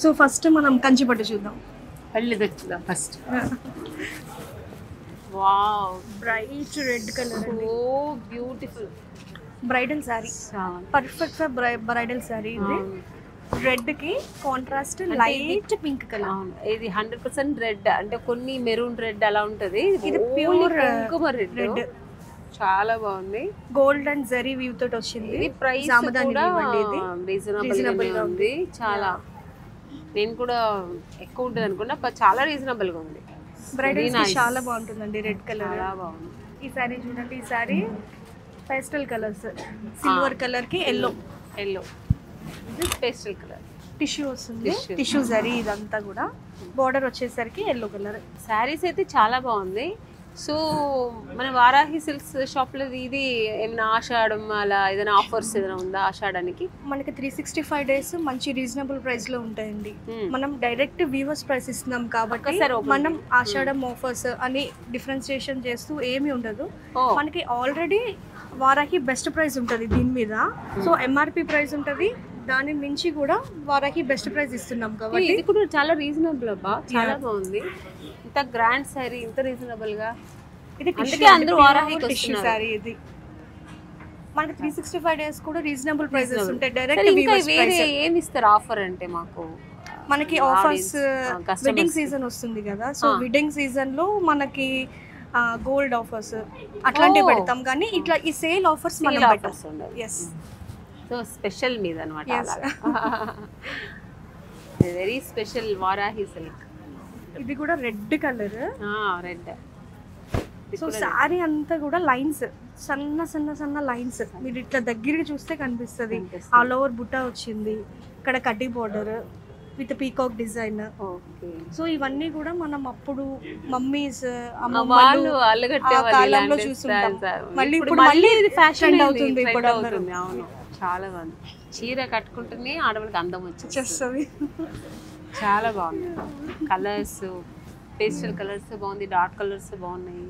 So first మనం కంచి పట్టు చూద్దాం. పళ్ళు తెచ్చుదాం first. Wow, bright red colour, so beautiful. Bridal sari, perfect for bridal sari. ఇది రెడ్ కి కాంట్రాస్ట్ లైట్ పింక్ కలర్. ఇది 100% రెడ్, అంటే కొన్ని మెరూన్ రెడ్ అలా ఉంటది. ఇది ప్యూర్ కుంకుమ రెడ్, చాలా బాగుంది. గోల్డ్ అండ్ జరీ వీవ్ తోటి వచ్చింది. ఇది ప్రైస్ కూడా రీజనబుల్ గా ఉంది. చాలా, నేను కూడా ఎక్కువ ఉంటుంది అనుకున్నా, చాలా రీజనబుల్ గా ఉంది. బ్రైడల్స్ కి చాలా బాగుంటుందండి రెడ్ కలర్. చాలా బాగుంది. ఈ సారీ చూడండి, ఈ sorry pastel colours, silver colour కి ఎల్లో, ఇది పేస్టల్ కలర్ టిష్యూ వస్తుంది. టిష్యూ జరీ ఇదంతా కూడా. బోర్డర్ వచ్చేసరికి ఎల్లో కలర్. శారీస్ అయితే చాలా బాగుంది. సో మన వారాహి సిల్క్స్ షాప్ లో ఇది ఏమైనా ఆషాఢం అలా ఏదైనా ఆఫర్స్ ఏదైనా ఉందా ఆషాఢానికి? మనకి 365 డేస్ మంచి రీజనబుల్ ప్రైస్ లో ఉంటాయండి. మనం డైరెక్ట్ వీవర్స్ ప్రైస్ ఇస్తున్నాం కాబట్టి మనం ఆషాఢం ఆఫర్స్ అని డిఫరెన్షియేషన్ చేస్తూ ఏమీ ఉండదు. మనకి ఆల్రెడీ వారాహి బెస్ట్ ప్రైస్ ఉంటుంది దీని మీద. సో ఎంఆర్పి ప్రైస్ ఉంటుంది, దాని మించి కూడా వారాహి బెస్ట్ ప్రైస్ ఇస్తున్నాం కాబట్టి ఇది కూడా చాలా రీజనబుల్ అబ్బా, చాలా బాగుంది. ఇంత గ్రాండ్ సారీ, ఇంత రీజనబుల్ గా. ఇది అందరూ వారాహికి టిష్యూ సారీ. ఇది మనకి 365 డేస్ కూడా రీజనబుల్ ప్రైసెస్ ఉంటాయి. Direct weavers price. ఏమి ఇస్తారు ఆఫర్ అంటే? మనకి ఆఫర్స్ వెడ్డింగ్ సీజన్ వస్తుంది కదా, సో వెడ్డింగ్ సీజన్ లో మనకి గోల్డ్ ఆఫర్స్ అట్లాంటివి పెడతాం. కానీ ఇట్లా ఈ సేల్ ఆఫర్స్ మనం పెట్టాం. yes, సో స్పెషల్ మీద అన్నమాట. Very special Varahi silk. ఇది కూడా red colour. Red. So sorry అంతా కూడా లైన్స్, సన్న సన్న సన్న లైన్స్. మీరు ఇట్లా దగ్గరికి చూస్తే కనిపిస్తుంది. ఆల్ ఓవర్ బుట్ట వచ్చింది, ఇక్కడ కడ్డీ border with peacock design. So ఇవన్నీ కూడా మనం అప్పుడు మమ్మీస్ అమ్మమ్మలు కాలంలో చూస్తుంటాం. మళ్ళీ ఇప్పుడు మళ్ళీ ఇది ఫ్యాషన్ అవుతుంది ఇప్పుడు అందరూ. అవును, చాలా బాగుంది. చీర కట్టుకుంటేనే ఆడవాళ్ళకి అందం వచ్చేస్తుంది. చాలా బాగుంది. కలర్స్, పేస్టల్ కలర్స్ బాగుంది, డార్క్ కలర్స్ బాగున్నాయి.